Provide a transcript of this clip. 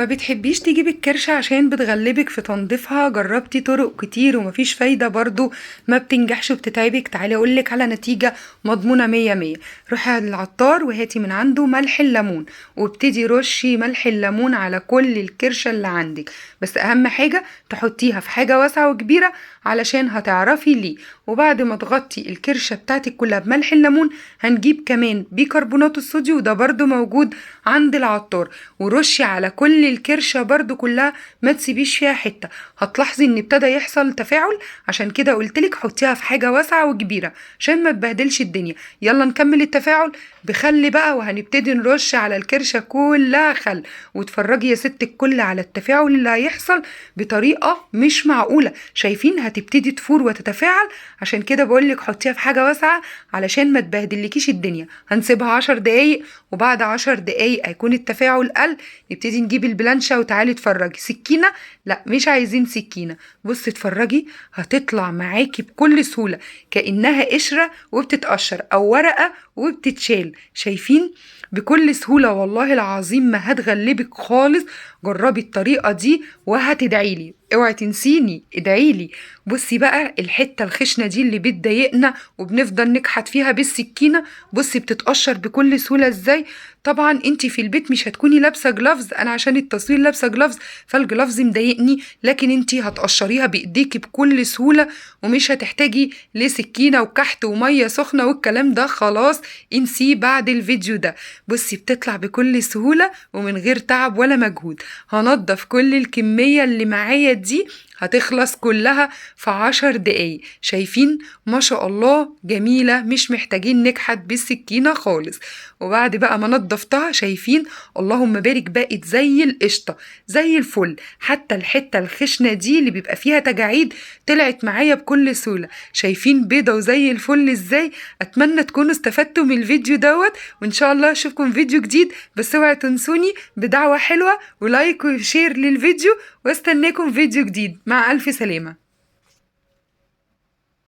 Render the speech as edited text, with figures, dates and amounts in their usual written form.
ما بتحبيش تجيبي الكرشة عشان بتغلبك في تنظيفها؟ جربتي طرق كتير ومفيش فايدة برضو، ما بتنجحش وبتتعبك. تعالي اقولك على نتيجة مضمونة مية مية. روحي على العطار وهاتي من عنده ملح الليمون، وابتدي رشي ملح الليمون على كل الكرشة اللي عندك. بس اهم حاجة تحطيها في حاجة واسعة وكبيرة علشان هتعرفي ليه. وبعد ما تغطي الكرشة بتاعتك كلها بملح الليمون، هنجيب كمان بيكربونات الصوديوم، وده برضو موجود عند العطار، ورشي على كل الكرشة برضو كلها، ما تسيبيش فيها حتة. هتلاحظي ان ابتدى يحصل تفاعل، عشان كده قلتلك حطيها في حاجة واسعة وكبيرة عشان ما تبهدلش الدنيا. يلا نكمل التفاعل بخل بقى، وهنبتدي نرش على الكرشة كلها خل. وتفرجي يا ست الكل على التفاعل اللي هيحصل بطريقة مش معقولة. شايفين هتبتدي تفور وتتفاعل؟ عشان كده بقولك حطيها في حاجة واسعة علشان ما تبهدلكيش الدنيا. هنسيبها 10 دقايق، وبعد 10 دقايق هيكون التفاعل قل. نبتدي نجيب البلانشة وتعالي اتفرجي. سكينة؟ لا، مش عايزين سكينة. بصي اتفرجي، هتطلع معاكي بكل سهولة كأنها قشرة وبتتقشر، أو ورقة وبتتشال. شايفين؟ بكل سهولة والله العظيم ما هتغلبك خالص. جربي الطريقة دي وهتدعيلي، اوعي تنسيني ادعيلي. بصي بقى الحتة الخشنة دي اللي بتضايقنا وبنفضل نكحت فيها بالسكينة، بصي بتتقشر بكل سهولة ازاي. طبعا انتي في البيت مش هتكوني لابسة جلافز، انا عشان التصوير لابسة جلافز فالجلافز مضايقني، لكن انتي هتقشريها بايديكي بكل سهولة، ومش هتحتاجي لسكينة وكحت ومية سخنة والكلام ده. خلاص انسيه بعد الفيديو ده. بصي بتطلع بكل سهولة ومن غير تعب ولا مجهود. هنضف كل الكمية اللي معايا دي، هتخلص كلها في 10 دقايق. شايفين؟ ما شاء الله جميلة، مش محتاجين نكحت بالسكينة خالص. وبعد بقى ما نضفتها، شايفين؟ اللهم بارك، بقت زي القشطة، زي الفل. حتى الحتة الخشنة دي اللي بيبقى فيها تجاعيد طلعت معايا بكل سهولة. شايفين بيضة وزي الفل ازاي؟ اتمنى تكونوا استفدتوا من الفيديو دوت، وان شاء الله اشوفكم فيديو جديد. بس اوعوا تنسوني بدعوة حلوة ولايك وشير للفيديو، واستناكم فيديو جديد. مع ألف سلامة.